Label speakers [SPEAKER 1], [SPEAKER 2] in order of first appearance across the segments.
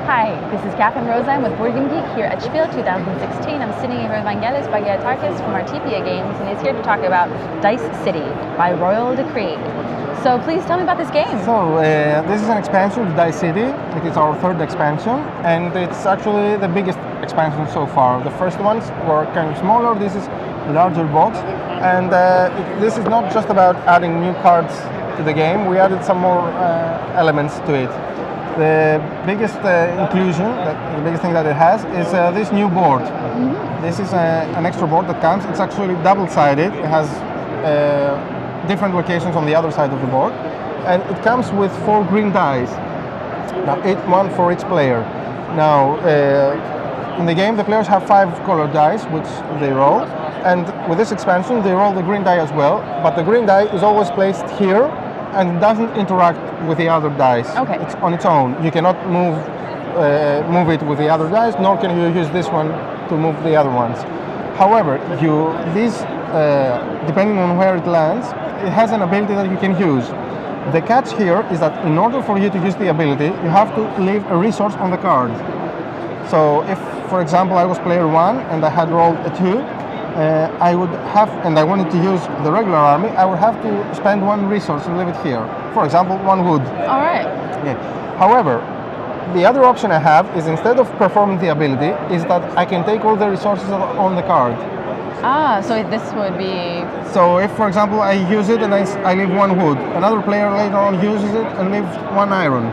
[SPEAKER 1] Hi, this is Catherine Roseanne with Board Game Geek here at SPIEL 2016. I'm sitting here with Vangelis Bagiartakis from our TPA Games, and he's here to talk about Dice City by Royal Decree. So please tell me about this game.
[SPEAKER 2] So this is an expansion of Dice City. It is our third expansion, and it's actually the biggest expansion so far. The first ones were kind of smaller. This is a larger box, and this is not just about adding new cards to the game. We added some more elements to it. The biggest inclusion, the biggest thing that it has, is this new board. Mm-hmm. This is an extra board that comes. It's actually double-sided. It has different locations on the other side of the board, and it comes with 4 green dice. Now, one for each player. Now, in the game, the players have 5 colored dice, which they roll, and with this expansion, they roll the green die as well. But the green die is always placed here, and doesn't interact with the other dice.
[SPEAKER 1] Okay.
[SPEAKER 2] It's on its own. You cannot move it with the other dice, nor can you use this one to move the other ones. However, depending on where it lands, it has an ability that you can use. The catch here is that in order for you to use the ability, you have to leave a resource on the card. So if, for example, I was player 1 and I had rolled a 2, I would have, and I wanted to use the regular army, I would have to spend 1 resource and leave it here. For example, 1 wood.
[SPEAKER 1] All right.
[SPEAKER 2] Yeah. However, the other option I have is, instead of performing the ability, is that I can take all the resources on the card.
[SPEAKER 1] Ah, so this would be...
[SPEAKER 2] So if, for example, I use it and I leave 1 wood, another player later on uses it and leaves 1 iron.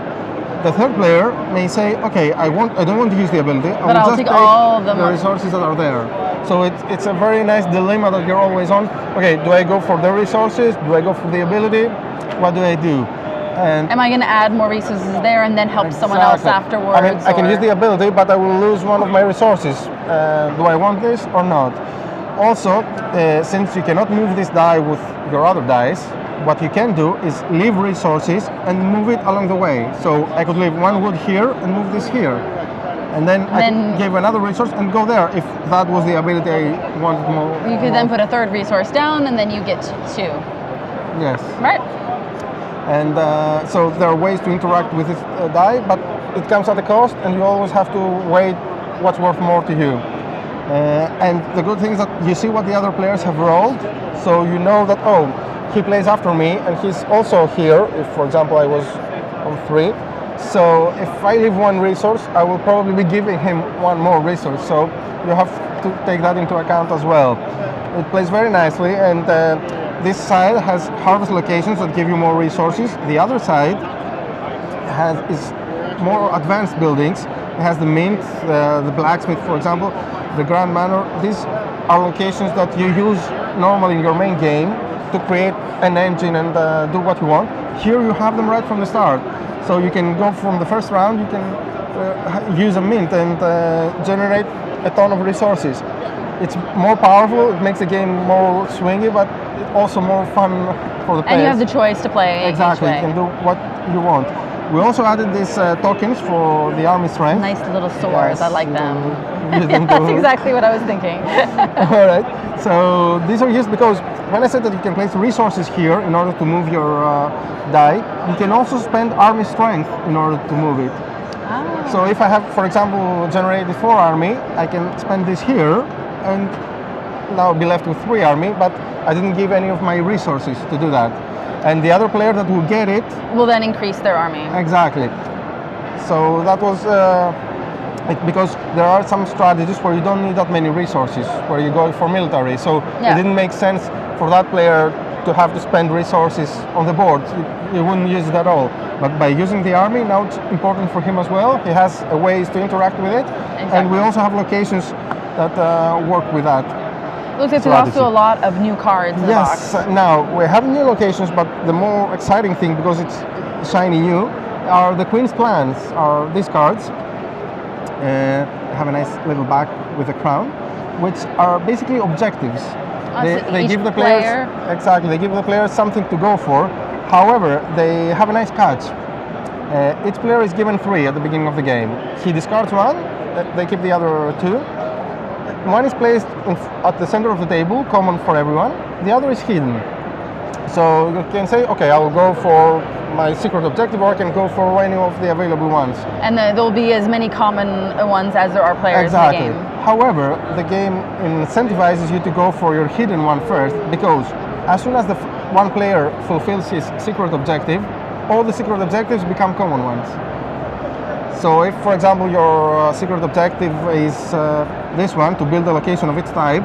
[SPEAKER 2] The third player may say, okay, I don't want to use the ability,
[SPEAKER 1] but I'll
[SPEAKER 2] just
[SPEAKER 1] take all
[SPEAKER 2] the resources that are there. So it's a very nice dilemma that you're always on. Okay, do I go for the resources? Do I go for the ability? What do I do? And
[SPEAKER 1] am I going to add more resources there and then help someone else afterwards?
[SPEAKER 2] I mean, I can use the ability, but I will lose one of my resources. Do I want this or not? Also, since you cannot move this die with your other dice, what you can do is leave resources and move it along the way. So I could leave 1 wood here and move this here. And then I can give another resource and go there if that was the ability I wanted more.
[SPEAKER 1] You could then put a 3rd resource down and then you get 2.
[SPEAKER 2] Yes.
[SPEAKER 1] Right.
[SPEAKER 2] And so there are ways to interact with this die, but it comes at a cost, and you always have to weigh what's worth more to you. And the good thing is that you see what the other players have rolled, so you know that, oh, he plays after me, and he's also here. If, for example, I was on 3. So if I leave 1 resource, I will probably be giving him 1 more resource. So you have to take that into account as well. It plays very nicely, and this side has harvest locations that give you more resources. The other side is more advanced buildings. It has the mint, the blacksmith, for example, the Grand Manor. These are locations that you use normally in your main game to create an engine and do what you want. Here you have them right from the start. So you can go from the first round, you can use a mint and generate a ton of resources. It's more powerful, it makes the game more swingy, but also more fun for the players.
[SPEAKER 1] And you have the choice to play
[SPEAKER 2] exactly,
[SPEAKER 1] each way.
[SPEAKER 2] You can do what you want. We also added these tokens for the army strength.
[SPEAKER 1] Nice little swords, yes, I like them.
[SPEAKER 2] That's
[SPEAKER 1] exactly what I was thinking.
[SPEAKER 2] All right, so these are used because when I said that you can place resources here in order to move your die, you can also spend army strength in order to move it.
[SPEAKER 1] Ah.
[SPEAKER 2] So if I have, for example, generated 4 army, I can spend this here and now be left with 3 army, but I didn't give any of my resources to do that. And the other player that will get it
[SPEAKER 1] will then increase their army.
[SPEAKER 2] Exactly. So that was because there are some strategies where you don't need that many resources, where you go for military. So it didn't make sense for that player to have to spend resources on the board. You wouldn't use it at all. But by using the army, now it's important for him as well. He has ways to interact with it. Exactly. And we also have locations that work with that.
[SPEAKER 1] Looks like there's also a lot of new cards in the box.
[SPEAKER 2] Yes, now we have new locations, but the more exciting thing, because it's shiny new, are the Queen's Plans, are these cards. Have a nice little back with a crown, which are basically objectives. They give the players exactly. They give the players something to go for. However, they have a nice catch. Each player is given 3 at the beginning of the game. He discards 1. They keep the other 2. 1 is placed at the center of the table, common for everyone. The other is hidden. So you can say, okay, I will go for my secret objective, or I can go for any of the available ones.
[SPEAKER 1] And there'll be as many common ones as there are players
[SPEAKER 2] Exactly.
[SPEAKER 1] in the game.
[SPEAKER 2] However, the game incentivizes you to go for your hidden one first, because as soon as the one player fulfills his secret objective, all the secret objectives become common ones. So if, for example, your secret objective is this one, to build a location of its type,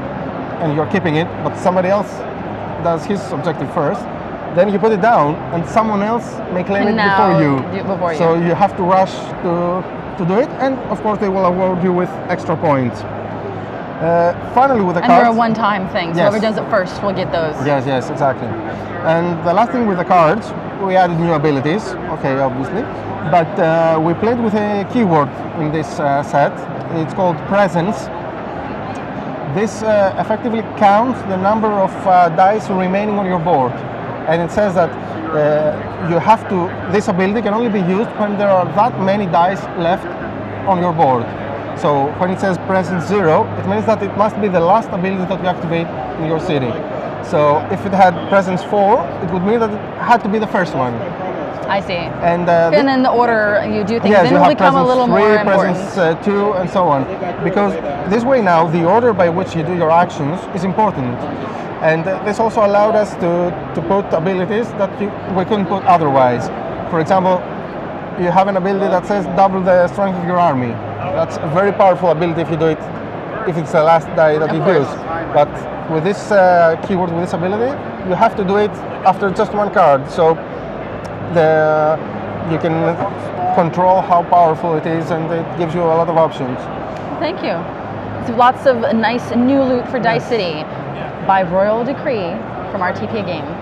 [SPEAKER 2] and you're keeping it, but somebody else does his objective first, then you put it down, and someone else may claim it before you. So you have to rush to do it, and of course they will award you with extra points. Finally, with the cards,
[SPEAKER 1] they're a one-time thing, so whoever does it first will get those.
[SPEAKER 2] Yes, exactly. And the last thing with the cards, we added new abilities, okay, obviously, but we played with a keyword in this set. It's called presence. This effectively counts the number of dice remaining on your board, and it says that you have to. This ability can only be used when there are that many dice left on your board. So when it says presence 0, it means that it must be the last ability that you activate in your city. So if it had presence 4, it would mean that it had to be the first one.
[SPEAKER 1] I see.
[SPEAKER 2] And
[SPEAKER 1] in the order you do things,
[SPEAKER 2] yes,
[SPEAKER 1] then it will become a little more important.
[SPEAKER 2] Presence 2, and so on. Because this way now, the order by which you do your actions is important. And this also allowed us to put abilities that we couldn't put otherwise. For example, you have an ability that says double the strength of your army. That's a very powerful ability if you do it, if it's the last die that you use. But with this keyword, with this ability, you have to do it after just one card. So you can control how powerful it is, and it gives you a lot of options.
[SPEAKER 1] Thank you. So lots of nice new loot for Dice City by royal decree from RTP Games.